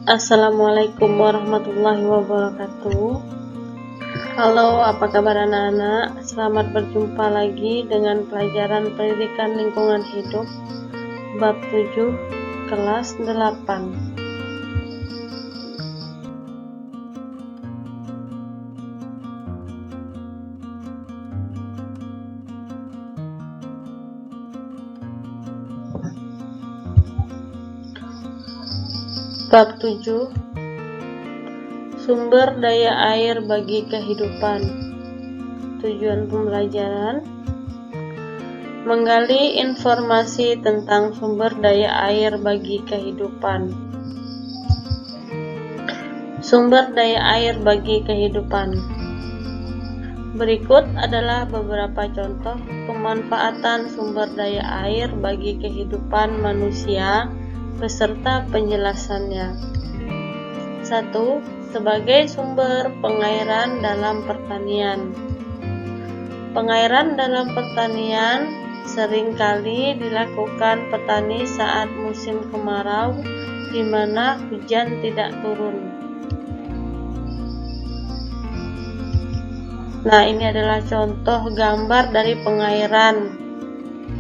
Assalamualaikum warahmatullahi wabarakatuh. Halo, apa kabar anak-anak? Selamat berjumpa lagi dengan pelajaran pendidikan lingkungan hidup bab 7 kelas 8. Bab 7, sumber daya air bagi kehidupan. Tujuan pembelajaran: menggali informasi tentang sumber daya air bagi kehidupan. Sumber daya air bagi kehidupan. Berikut adalah beberapa contoh pemanfaatan sumber daya air bagi kehidupan manusia beserta penjelasannya. 1. Sebagai sumber pengairan dalam pertanian. Pengairan dalam pertanian seringkali dilakukan petani saat musim kemarau di mana hujan tidak turun. Nah, ini adalah contoh gambar dari pengairan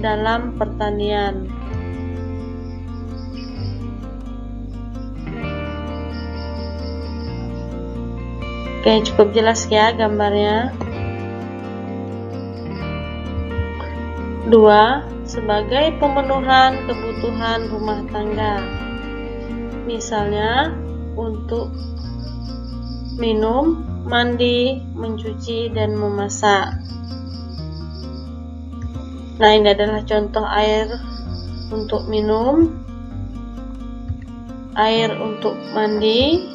dalam pertanian. Oke, cukup jelas ya gambarnya. 2. Sebagai pemenuhan kebutuhan rumah tangga. Misalnya untuk minum, mandi, mencuci, dan memasak. Nah, ini adalah contoh air untuk minum, air untuk mandi,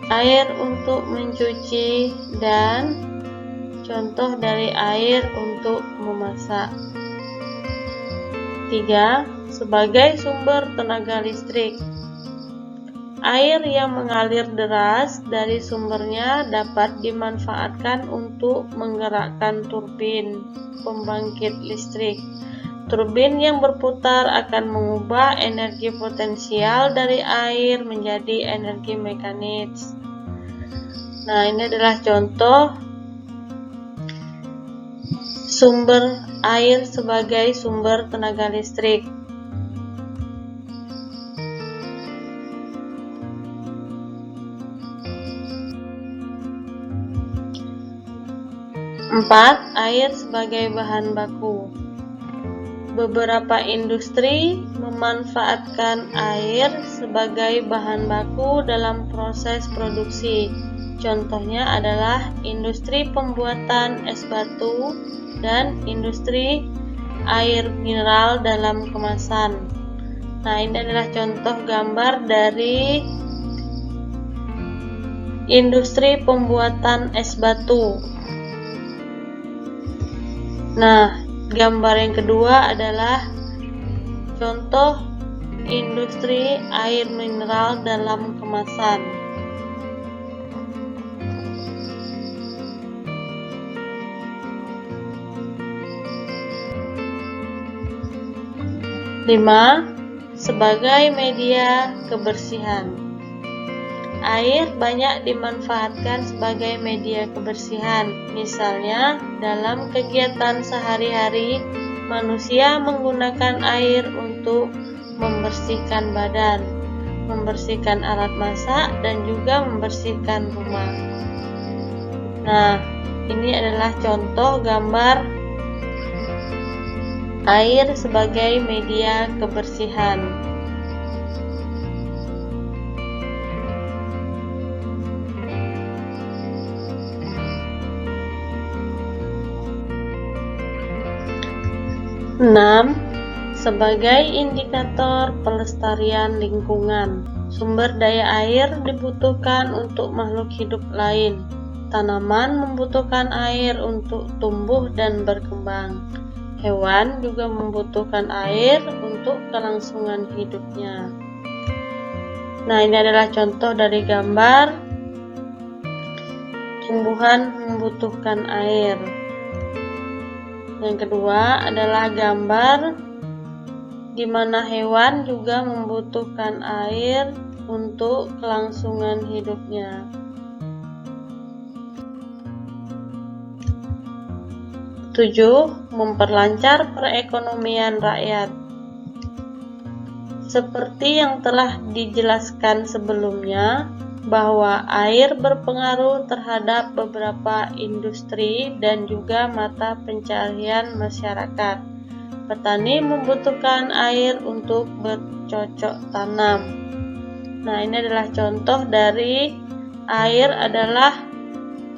air untuk mencuci, dan contoh dari air untuk memasak. 3. Sebagai sumber tenaga listrik. Air yang mengalir deras dari sumbernya dapat dimanfaatkan untuk menggerakkan turbin pembangkit listrik. Turbin yang berputar akan mengubah energi potensial dari air menjadi energi mekanis. Nah, ini adalah contoh sumber air sebagai sumber tenaga listrik. 4. Air sebagai bahan baku. Beberapa industri memanfaatkan air sebagai bahan baku dalam proses produksi. Contohnya adalah industri pembuatan es batu dan industri air mineral dalam kemasan. Nah, ini adalah contoh gambar dari industri pembuatan es batu. Nah, gambar yang kedua adalah contoh industri air mineral dalam kemasan. 5. Sebagai media kebersihan. Air banyak dimanfaatkan sebagai media kebersihan. Misalnya, dalam kegiatan sehari-hari, manusia menggunakan air untuk membersihkan badan, membersihkan alat masak, dan juga membersihkan rumah. Nah, ini adalah contoh gambar air sebagai media kebersihan. Enam, sebagai indikator pelestarian lingkungan. Sumber daya air dibutuhkan untuk makhluk hidup lain. Tanaman membutuhkan air untuk tumbuh dan berkembang. Hewan juga membutuhkan air untuk kelangsungan hidupnya. Nah, ini adalah contoh dari gambar tumbuhan membutuhkan air. Yang kedua adalah gambar di mana hewan juga membutuhkan air untuk kelangsungan hidupnya. 7. Memperlancar perekonomian rakyat. Seperti yang telah dijelaskan sebelumnya, bahwa air berpengaruh terhadap beberapa industri dan juga mata pencaharian masyarakat. Petani membutuhkan air untuk bercocok tanam. Nah, ini adalah contoh dari air adalah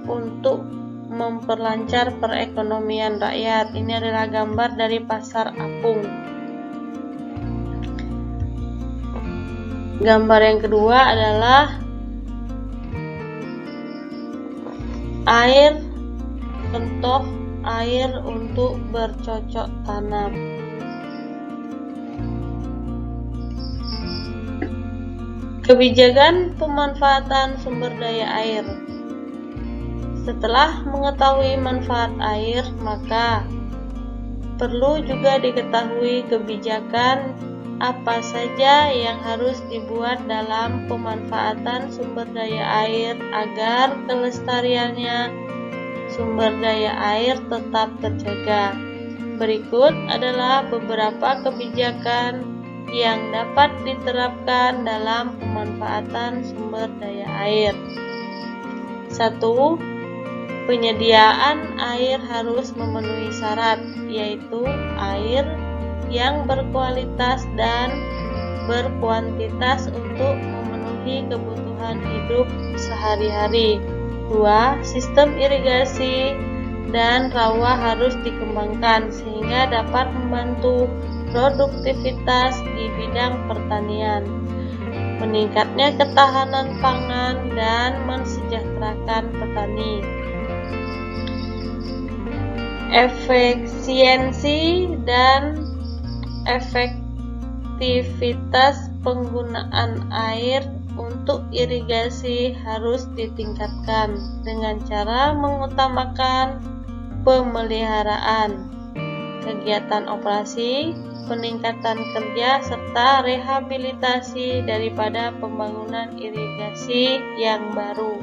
untuk memperlancar perekonomian rakyat. Ini adalah gambar dari pasar apung. Gambar yang kedua adalah air, contoh air untuk bercocok tanam. Kebijakan pemanfaatan sumber daya air. Setelah mengetahui manfaat air, maka perlu juga diketahui kebijakan apa saja yang harus dibuat dalam pemanfaatan sumber daya air agar kelestariannya sumber daya air tetap terjaga. Berikut adalah beberapa kebijakan yang dapat diterapkan dalam pemanfaatan sumber daya air. 1. Penyediaan air harus memenuhi syarat, yaitu air yang berkualitas dan berkuantitas untuk memenuhi kebutuhan hidup sehari-hari. 2. Sistem irigasi dan rawa harus dikembangkan sehingga dapat membantu produktivitas di bidang pertanian, meningkatnya ketahanan pangan dan mensejahterakan petani. Efisiensi dan efektivitas penggunaan air untuk irigasi harus ditingkatkan dengan cara mengutamakan pemeliharaan, kegiatan operasi, peningkatan kerja, serta rehabilitasi daripada pembangunan irigasi yang baru.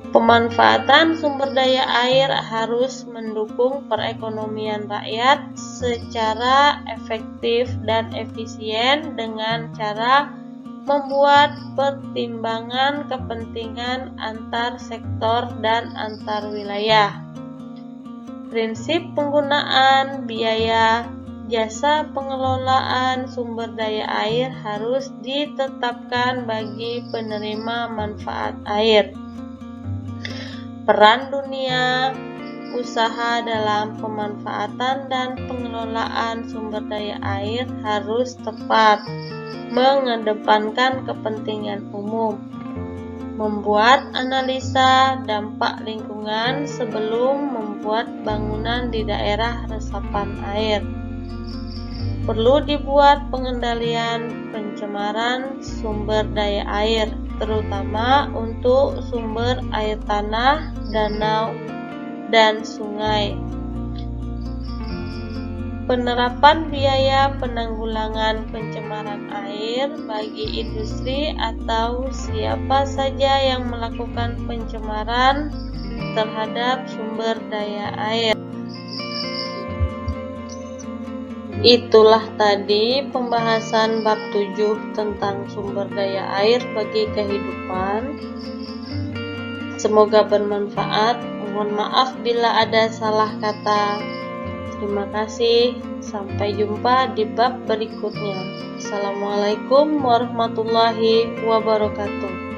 Pemanfaatan sumber daya air harus mendukung perekonomian rakyat secara efektif dan efisien dengan cara membuat pertimbangan kepentingan antar sektor dan antar wilayah. Prinsip penggunaan biaya jasa pengelolaan sumber daya air harus ditetapkan bagi penerima manfaat air. Peran dunia usaha dalam pemanfaatan dan pengelolaan sumber daya air harus tepat, mengedepankan kepentingan umum, membuat analisa dampak lingkungan sebelum membuat bangunan di daerah resapan air. Perlu dibuat pengendalian pencemaran sumber daya air, terutama untuk sumber air tanah, danau, dan sungai. Penerapan biaya penanggulangan pencemaran air bagi industri atau siapa saja yang melakukan pencemaran terhadap sumber daya air. Itulah tadi pembahasan bab 7 tentang sumber daya air bagi kehidupan. Semoga bermanfaat. Mohon maaf bila ada salah kata. Terima kasih. Sampai jumpa di bab berikutnya. Assalamualaikum warahmatullahi wabarakatuh.